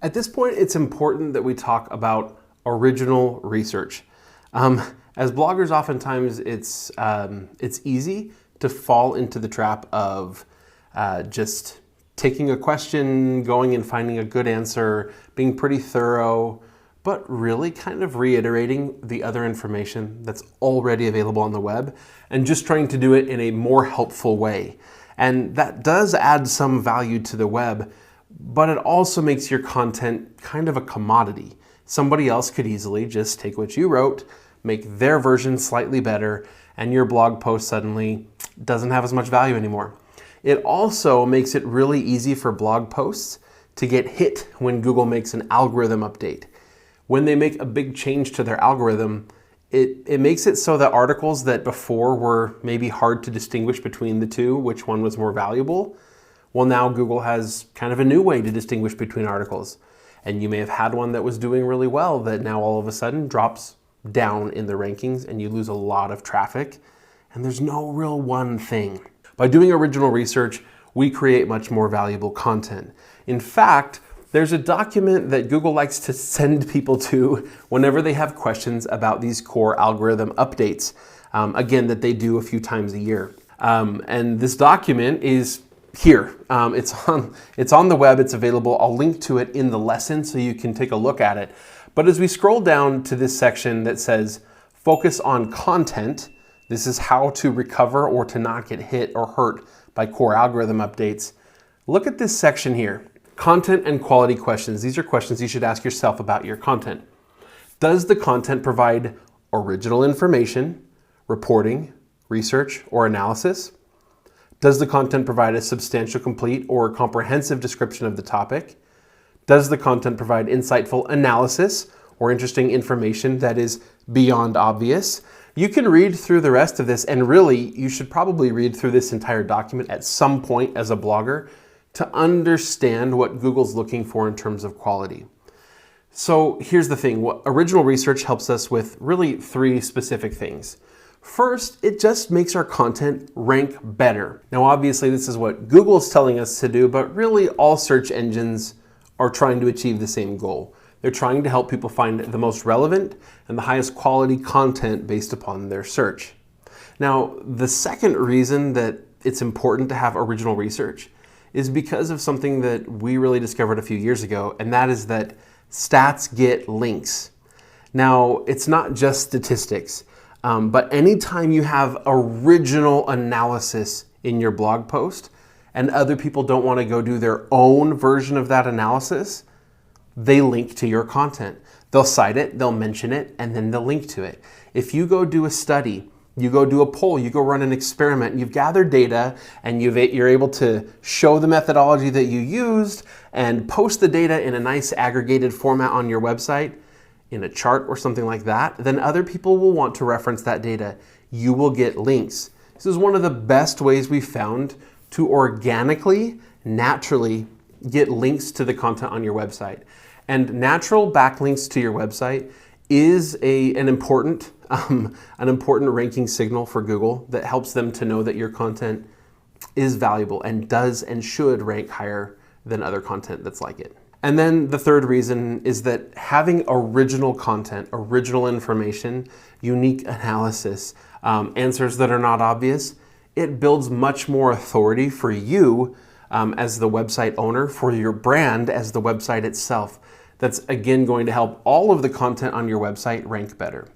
At this point, it's important that we talk about original research. As bloggers, oftentimes it's easy to fall into the trap of just taking a question, going and finding a good answer, being pretty thorough, but really kind of reiterating the other information that's already available on the web and just trying to do it in a more helpful way. And that does add some value to the web, but it also makes your content kind of a commodity. Somebody else could easily just take what you wrote, make their version slightly better, and your blog post suddenly doesn't have as much value anymore. It also makes it really easy for blog posts to get hit when Google makes an algorithm update. When they make a big change to their algorithm, it makes it so that articles that before were maybe hard to distinguish between the two, which one was more valuable, well, now Google has kind of a new way to distinguish between articles. And you may have had one that was doing really well that now all of a sudden drops down in the rankings and you lose a lot of traffic. And there's no real one thing. By doing original research, we create much more valuable content. In fact, there's a document that Google likes to send people to whenever they have questions about these core algorithm updates, again, that they do a few times a year. And this document is here. It's on the web, it's available. I'll link to it in the lesson so you can take a look at it. But as we scroll down to this section that says, focus on content, this is how to recover or to not get hit or hurt by core algorithm updates. Look at this section here. Content and quality questions. These are questions you should ask yourself about your content. Does the content provide original information, reporting, research, or analysis? Does the content provide a substantial, complete, or comprehensive description of the topic? Does the content provide insightful analysis or interesting information that is beyond obvious? You can read through the rest of this, and really, you should probably read through this entire document at some point as a blogger to understand what Google's looking for in terms of quality. So here's the thing, what original research helps us with really three specific things. First, it just makes our content rank better. Now, obviously, this is what Google's telling us to do, but really all search engines are trying to achieve the same goal. They're trying to help people find the most relevant and the highest quality content based upon their search. Now, the second reason that it's important to have original research is because of something that we really discovered a few years ago, and that is that stats get links. Now, it's not just statistics, but anytime you have original analysis in your blog post and other people don't want to go do their own version of that analysis, they link to your content. They'll cite it, they'll mention it, and then they'll link to it. If you go do a study, you go do a poll, you go run an experiment, you've gathered data, and you're able to show the methodology that you used and post the data in a nice aggregated format on your website, in a chart or something like that, then other people will want to reference that data. You will get links. This is one of the best ways we've found to organically, naturally get links to the content on your website. And natural backlinks to your website is an important ranking signal for Google that helps them to know that your content is valuable and does and should rank higher than other content that's like it. And then the third reason is that having original content, original information, unique analysis, answers that are not obvious, it builds much more authority for you as the website owner, for your brand as the website itself. That's again going to help all of the content on your website rank better.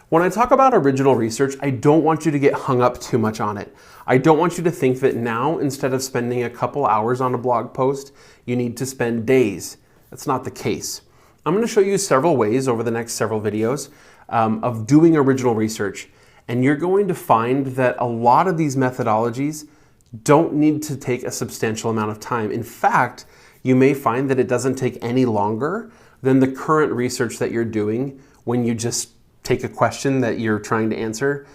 When I talk about original research, I don't want you to get hung up too much on it. I don't want you to think that now, instead of spending a couple hours on a blog post, you need to spend days. That's not the case. I'm going to show you several ways over the next several videos of doing original research. And you're going to find that a lot of these methodologies don't need to take a substantial amount of time. In fact, you may find that it doesn't take any longer than the current research that you're doing when you just take a question that you're trying to answer,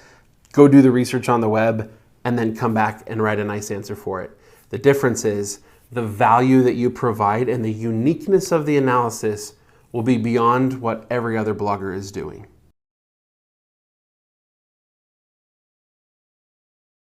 go do the research on the web, and then come back and write a nice answer for it. The difference is the value that you provide and the uniqueness of the analysis will be beyond what every other blogger is doing.